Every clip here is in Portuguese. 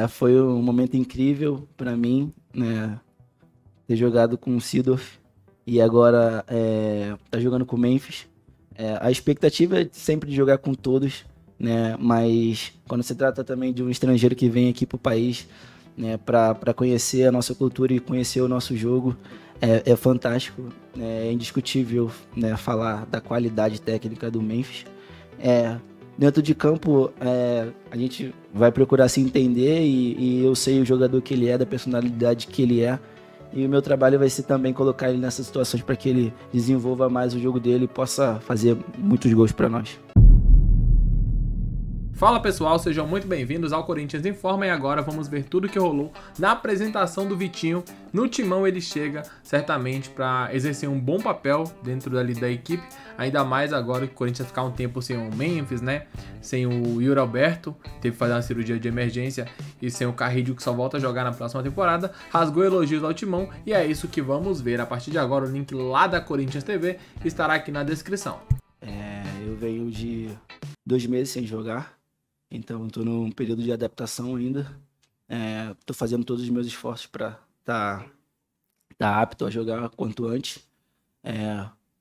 Foi um momento incrível para mim, né? Ter jogado com o Seedorf e agora tá jogando com o Memphis. A expectativa é sempre de jogar com todos, né? Mas quando se trata também de um estrangeiro que vem aqui pro país, né? Para conhecer a nossa cultura e conhecer o nosso jogo, é fantástico, né? É indiscutível, né? Falar da qualidade técnica do Memphis. É, Dentro de campo, a gente vai procurar se entender e eu sei o jogador que ele é, da personalidade que ele é. E o meu trabalho vai ser também colocar ele nessas situações para que ele desenvolva mais o jogo dele e possa fazer muitos gols para nós. Fala pessoal, sejam muito bem-vindos ao Corinthians em Forma e agora vamos ver tudo que rolou na apresentação do Vitinho. No Timão ele chega certamente para exercer um bom papel dentro da equipe, ainda mais agora que o Corinthians ficar um tempo sem o Memphis, né? Sem o Yuri Alberto, teve que fazer uma cirurgia de emergência, e sem o Carrillo que só volta a jogar na próxima temporada. Rasgou elogios ao Timão e é isso que vamos ver a partir de agora. O link lá da Corinthians TV estará aqui na descrição. Eu venho de 2 meses sem jogar. Então, estou num período de adaptação ainda. Estou fazendo todos os meus esforços para tá apto a jogar quanto antes.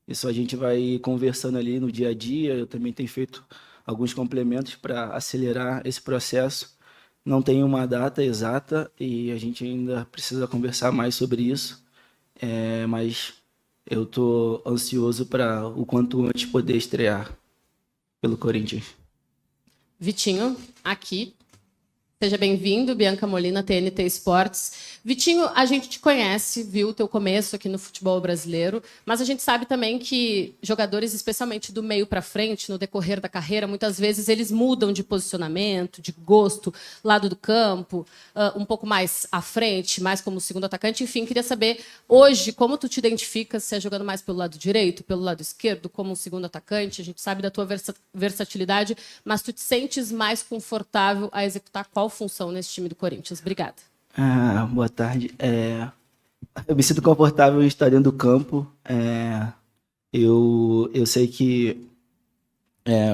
Isso a gente vai conversando ali no dia a dia. Eu também tenho feito alguns complementos para acelerar esse processo. Não tenho uma data exata e a gente ainda precisa conversar mais sobre isso. Mas eu estou ansioso para o quanto antes poder estrear pelo Corinthians. Vitinho, aqui. Seja bem-vindo, Bianca Molina, TNT Esportes. Vitinho, a gente te conhece, viu o teu começo aqui no futebol brasileiro, mas a gente sabe também que jogadores, especialmente do meio para frente, no decorrer da carreira, muitas vezes eles mudam de posicionamento, de gosto, lado do campo, um pouco mais à frente, mais como segundo atacante. Enfim, queria saber hoje como tu te identificas, se é jogando mais pelo lado direito, pelo lado esquerdo, como um segundo atacante. A gente sabe da tua versatilidade, mas tu te sentes mais confortável a executar qual função nesse time do Corinthians? Obrigada. Boa tarde. Eu me sinto confortável em estar dentro do campo. Eu sei que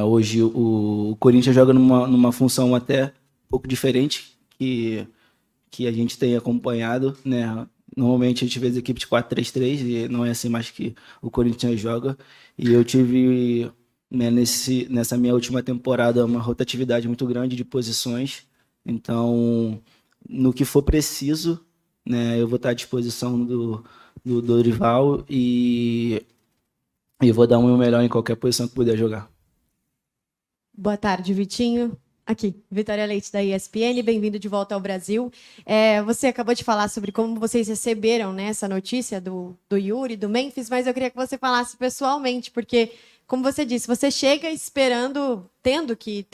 hoje o Corinthians joga numa função até um pouco diferente que a gente tem acompanhado, né? Normalmente a gente vê as equipes de 4-3-3 e não é assim mais que o Corinthians joga. E eu tive, né, nessa minha última temporada uma rotatividade muito grande de posições. Então, no que for preciso, né, eu vou estar à disposição do Dorival e vou dar o meu melhor em qualquer posição que puder jogar. Boa tarde, Vitinho. Aqui, Vitória Leite, da ESPN, bem-vindo de volta ao Brasil. Você acabou de falar sobre como vocês receberam, né, essa notícia do Yuri, do Memphis, mas eu queria que você falasse pessoalmente, porque, como você disse, você chega esperando, tendo que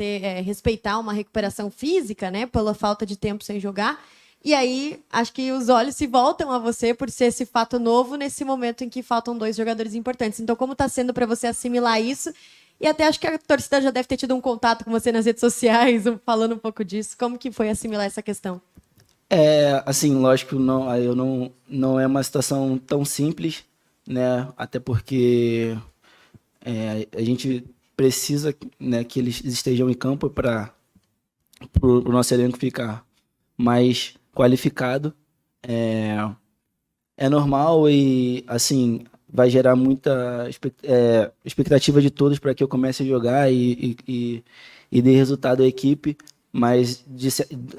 respeitar uma recuperação física, né, pela falta de tempo sem jogar, e aí acho que os olhos se voltam a você por ser esse fato novo nesse momento em que faltam 2 jogadores importantes. Então, como está sendo para você assimilar isso? E até acho que a torcida já deve ter tido um contato com você nas redes sociais, falando um pouco disso. Como que foi assimilar essa questão? Assim, lógico, não é uma situação tão simples, né? Até porque a gente precisa, né, que eles estejam em campo para o nosso elenco ficar mais qualificado. É normal e, assim, vai gerar muita expectativa de todos para que eu comece a jogar e dê resultado à equipe, mas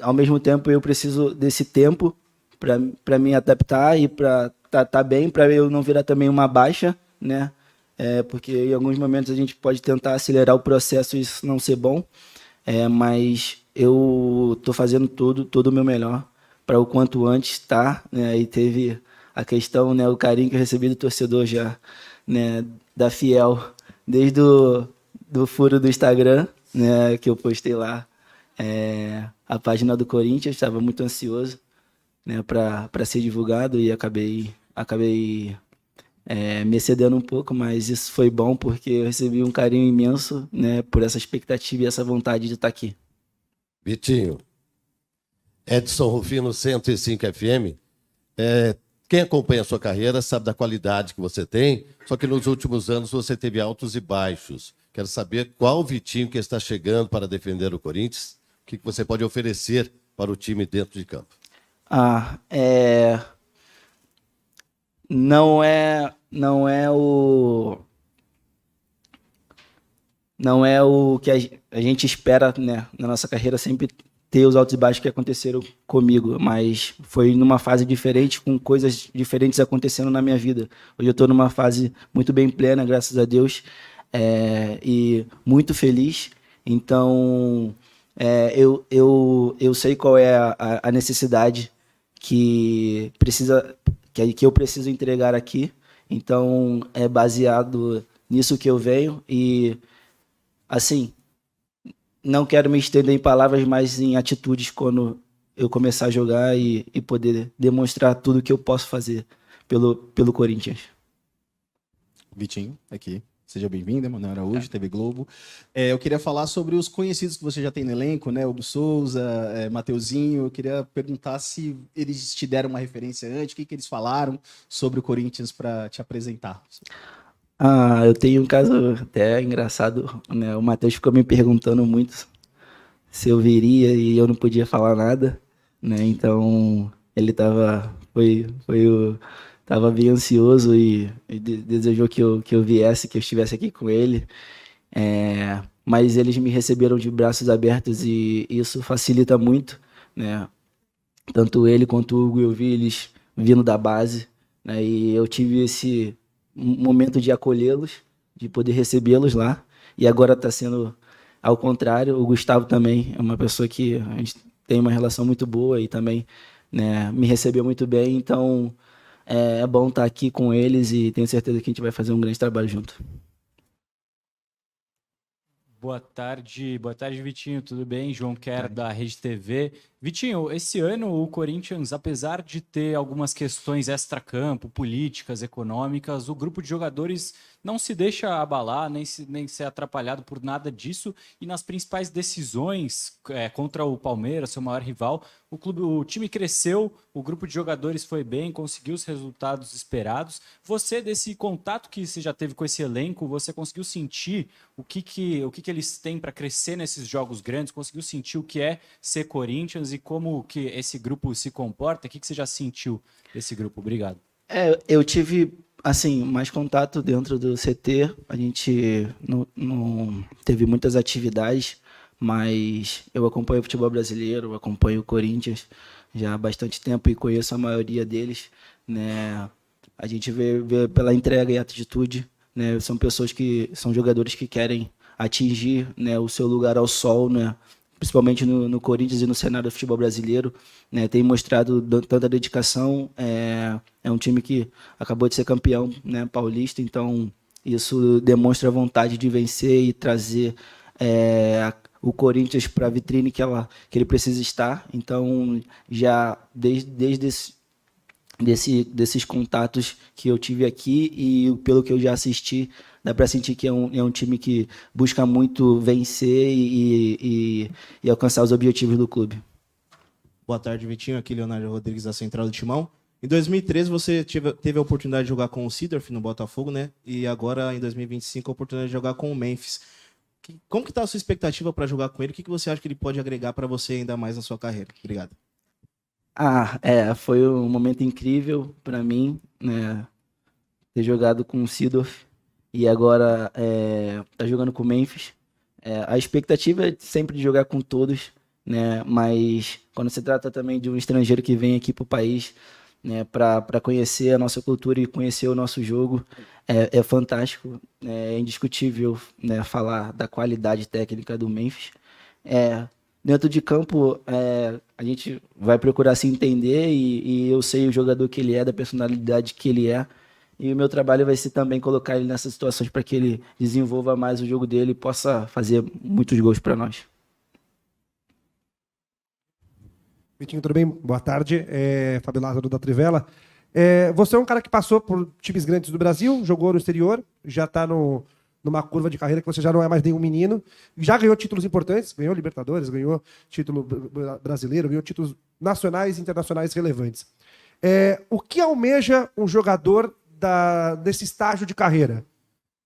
ao mesmo tempo eu preciso desse tempo para me adaptar e para tá bem, para eu não virar também uma baixa, né? Porque em alguns momentos a gente pode tentar acelerar o processo e isso não ser bom, mas eu estou fazendo todo o meu melhor para o quanto antes estar, né? E teve a questão, né, o carinho que eu recebi do torcedor já, né, da Fiel, desde do furo do Instagram, né, que eu postei lá, a página do Corinthians, estava muito ansioso, né, para ser divulgado e acabei me excedendo um pouco, mas isso foi bom porque eu recebi um carinho imenso, né, por essa expectativa e essa vontade de estar aqui. Vitinho, Edson Rufino, 105 FM. Quem acompanha a sua carreira sabe da qualidade que você tem, só que nos últimos anos você teve altos e baixos. Quero saber qual Vitinho que está chegando para defender o Corinthians, que você pode oferecer para o time dentro de campo? Não é o que a gente espera, né, na nossa carreira, sempre ter os altos e baixos que aconteceram comigo, mas foi numa fase diferente, com coisas diferentes acontecendo na minha vida. Hoje eu estou numa fase muito bem plena, graças a Deus, e muito feliz. Então, eu sei qual é a necessidade que eu preciso entregar aqui. Então, é baseado nisso que eu venho e, assim, não quero me estender em palavras, mas em atitudes quando eu começar a jogar e poder demonstrar tudo que eu posso fazer pelo Corinthians. Vitinho, aqui. Seja bem-vindo, Emanuel Araújo, TV Globo. Eu queria falar sobre os conhecidos que você já tem no elenco, né? Hugo Souza, Mateuzinho. Eu queria perguntar se eles te deram uma referência antes, o que eles falaram sobre o Corinthians para te apresentar. Eu tenho um caso até engraçado, né? O Matheus ficou me perguntando muito se eu viria e eu não podia falar nada, né? Então, ele tava bem ansioso e desejou que eu viesse, que eu estivesse aqui com ele. Mas eles me receberam de braços abertos e isso facilita muito, né? Tanto ele quanto o Hugo, eu vi eles vindo da base, né? E eu tive esse momento de acolhê-los, de poder recebê-los lá. E agora está sendo ao contrário. O Gustavo também é uma pessoa que a gente tem uma relação muito boa e também, né, me recebeu muito bem. Então, é bom estar aqui com eles e tenho certeza que a gente vai fazer um grande trabalho junto. Boa tarde, Vitinho, tudo bem? João Quer, da Rede TV. Vitinho, esse ano o Corinthians, apesar de ter algumas questões extracampo, políticas, econômicas, o grupo de jogadores não se deixa abalar, nem ser atrapalhado por nada disso, e nas principais decisões contra o Palmeiras, seu maior rival, o time cresceu, o grupo de jogadores foi bem, conseguiu os resultados esperados. Você, desse contato que você já teve com esse elenco, você conseguiu sentir o que eles têm para crescer nesses jogos grandes, conseguiu sentir o que é ser Corinthians e como que esse grupo se comporta? O que você já sentiu desse grupo? Obrigado. Eu tive, assim, mais contato dentro do CT. A gente não teve muitas atividades, mas eu acompanho o futebol brasileiro, eu acompanho o Corinthians já há bastante tempo e conheço a maioria deles, né? A gente vê pela entrega e atitude, né? São pessoas são jogadores que querem atingir, né, o seu lugar ao sol, né? Principalmente no Corinthians e no cenário do futebol brasileiro, né? Tem mostrado tanta dedicação. É um time que acabou de ser campeão, né, paulista, então isso demonstra a vontade de vencer e trazer o Corinthians para a vitrine que ele precisa estar. Então, já desde desses contatos que eu tive aqui e pelo que eu já assisti, dá para sentir que é um time que busca muito vencer e alcançar os objetivos do clube. Boa tarde, Vitinho. Aqui Leonardo Rodrigues, da Central do Timão. Em 2013, você teve a oportunidade de jogar com o Seedorf no Botafogo, né? E agora, em 2025, a oportunidade de jogar com o Memphis. Como que está a sua expectativa para jogar com ele? O que você acha que ele pode agregar para você ainda mais na sua carreira? Obrigado. Foi um momento incrível para mim, né? Ter jogado com o Seedorf e agora tá jogando com o Memphis. A expectativa é sempre de jogar com todos, né? Mas quando se trata também de um estrangeiro que vem aqui para o país, né, para conhecer a nossa cultura e conhecer o nosso jogo, é fantástico, é indiscutível, né, falar da qualidade técnica do Memphis. Dentro de campo, a gente vai procurar se entender e eu sei o jogador que ele é, da personalidade que ele é, e o meu trabalho vai ser também colocar ele nessas situações para que ele desenvolva mais o jogo dele e possa fazer muitos gols para nós. Vitinho, tudo bem? Boa tarde. Fábio Lázaro, da Trivela. Você é um cara que passou por times grandes do Brasil, jogou no exterior, já está numa curva de carreira que você já não é mais nenhum menino, já ganhou títulos importantes, ganhou Libertadores, ganhou título brasileiro, ganhou títulos nacionais e internacionais relevantes. O que almeja um jogador desse estágio de carreira?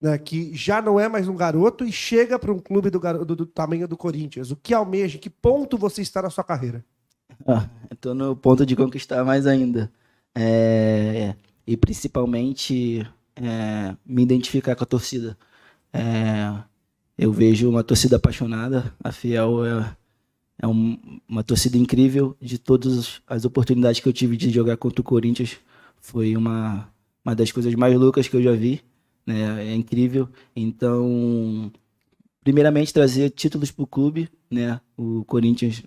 né, que já não é mais um garoto e chega para um clube do tamanho do Corinthians? O que almeja? Que ponto você está na sua carreira? Estou no ponto de conquistar mais ainda. E principalmente me identificar com a torcida. Eu vejo uma torcida apaixonada. A Fiel é uma torcida incrível. De todas as oportunidades que eu tive de jogar contra o Corinthians, foi uma das coisas mais loucas que eu já vi, né? É incrível. Então, primeiramente, trazer títulos para o clube, né? O Corinthians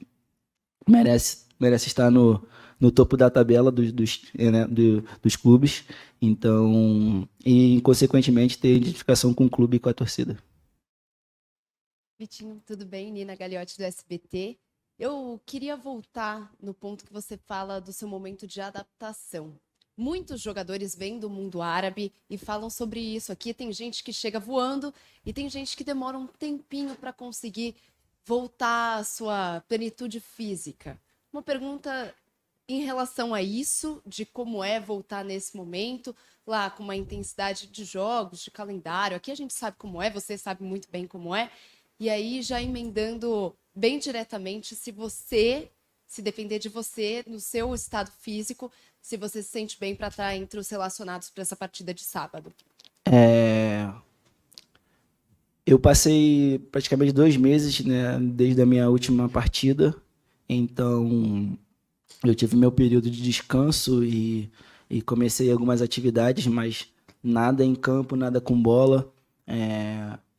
merece estar no topo da tabela dos clubes. Então, e, consequentemente, ter identificação com o clube e com a torcida. Vitinho, tudo bem? Nina Gagliotti, do SBT. Eu queria voltar no ponto que você fala do seu momento de adaptação. Muitos jogadores vêm do mundo árabe e falam sobre isso. Aqui tem gente que chega voando e tem gente que demora um tempinho para conseguir voltar à sua plenitude física. Uma pergunta em relação a isso, de como é voltar nesse momento, lá com uma intensidade de jogos, de calendário. Aqui a gente sabe como é, você sabe muito bem como é. E aí, já emendando bem diretamente, se depender de você, no seu estado físico, se você se sente bem para estar entre os relacionados para essa partida de sábado. Eu passei praticamente 2 meses, né, desde a minha última partida. Então, eu tive meu período de descanso e comecei algumas atividades, mas nada em campo, nada com bola.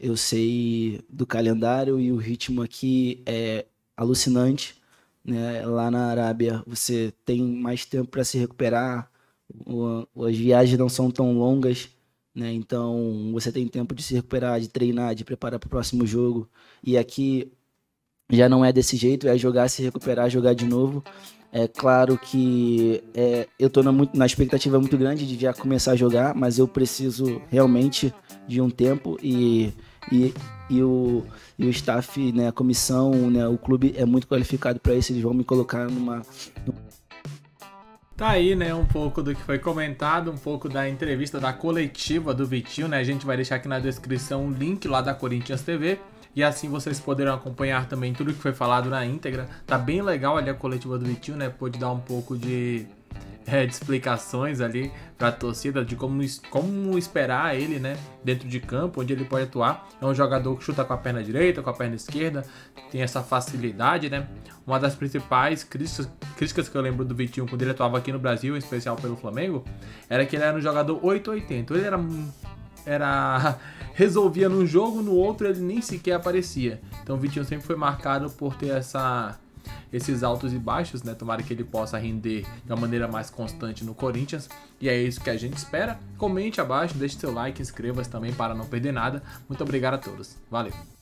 Eu sei do calendário e o ritmo aqui é alucinante, né? Lá na Arábia você tem mais tempo para se recuperar, as viagens não são tão longas, né? Então você tem tempo de se recuperar, de treinar, de preparar para o próximo jogo. E aqui já não é desse jeito, é jogar, se recuperar, jogar de novo. É claro que eu estou na expectativa muito grande de já começar a jogar, mas eu preciso realmente de um tempo e o staff, né, a comissão, né, o clube é muito qualificado para isso. Eles vão me colocar numa... Tá aí, né, um pouco do que foi comentado, um pouco da entrevista da coletiva do Vitinho, né? A gente vai deixar aqui na descrição um link lá da Corinthians TV. E assim vocês poderão acompanhar também tudo que foi falado na íntegra. Tá bem legal ali a coletiva do Vitinho, né? Pôde dar um pouco de explicações ali pra torcida de como esperar ele, né? Dentro de campo, onde ele pode atuar. É um jogador que chuta com a perna direita, com a perna esquerda. Tem essa facilidade, né? Uma das principais críticas que eu lembro do Vitinho quando ele atuava aqui no Brasil, em especial pelo Flamengo, era que ele era um jogador 880. Ele resolvia num jogo, no outro ele nem sequer aparecia. Então o Vitinho sempre foi marcado por ter esses altos e baixos, né? Tomara que ele possa render de uma maneira mais constante no Corinthians. E é isso que a gente espera. Comente abaixo, deixe seu like, inscreva-se também para não perder nada. Muito obrigado a todos. Valeu!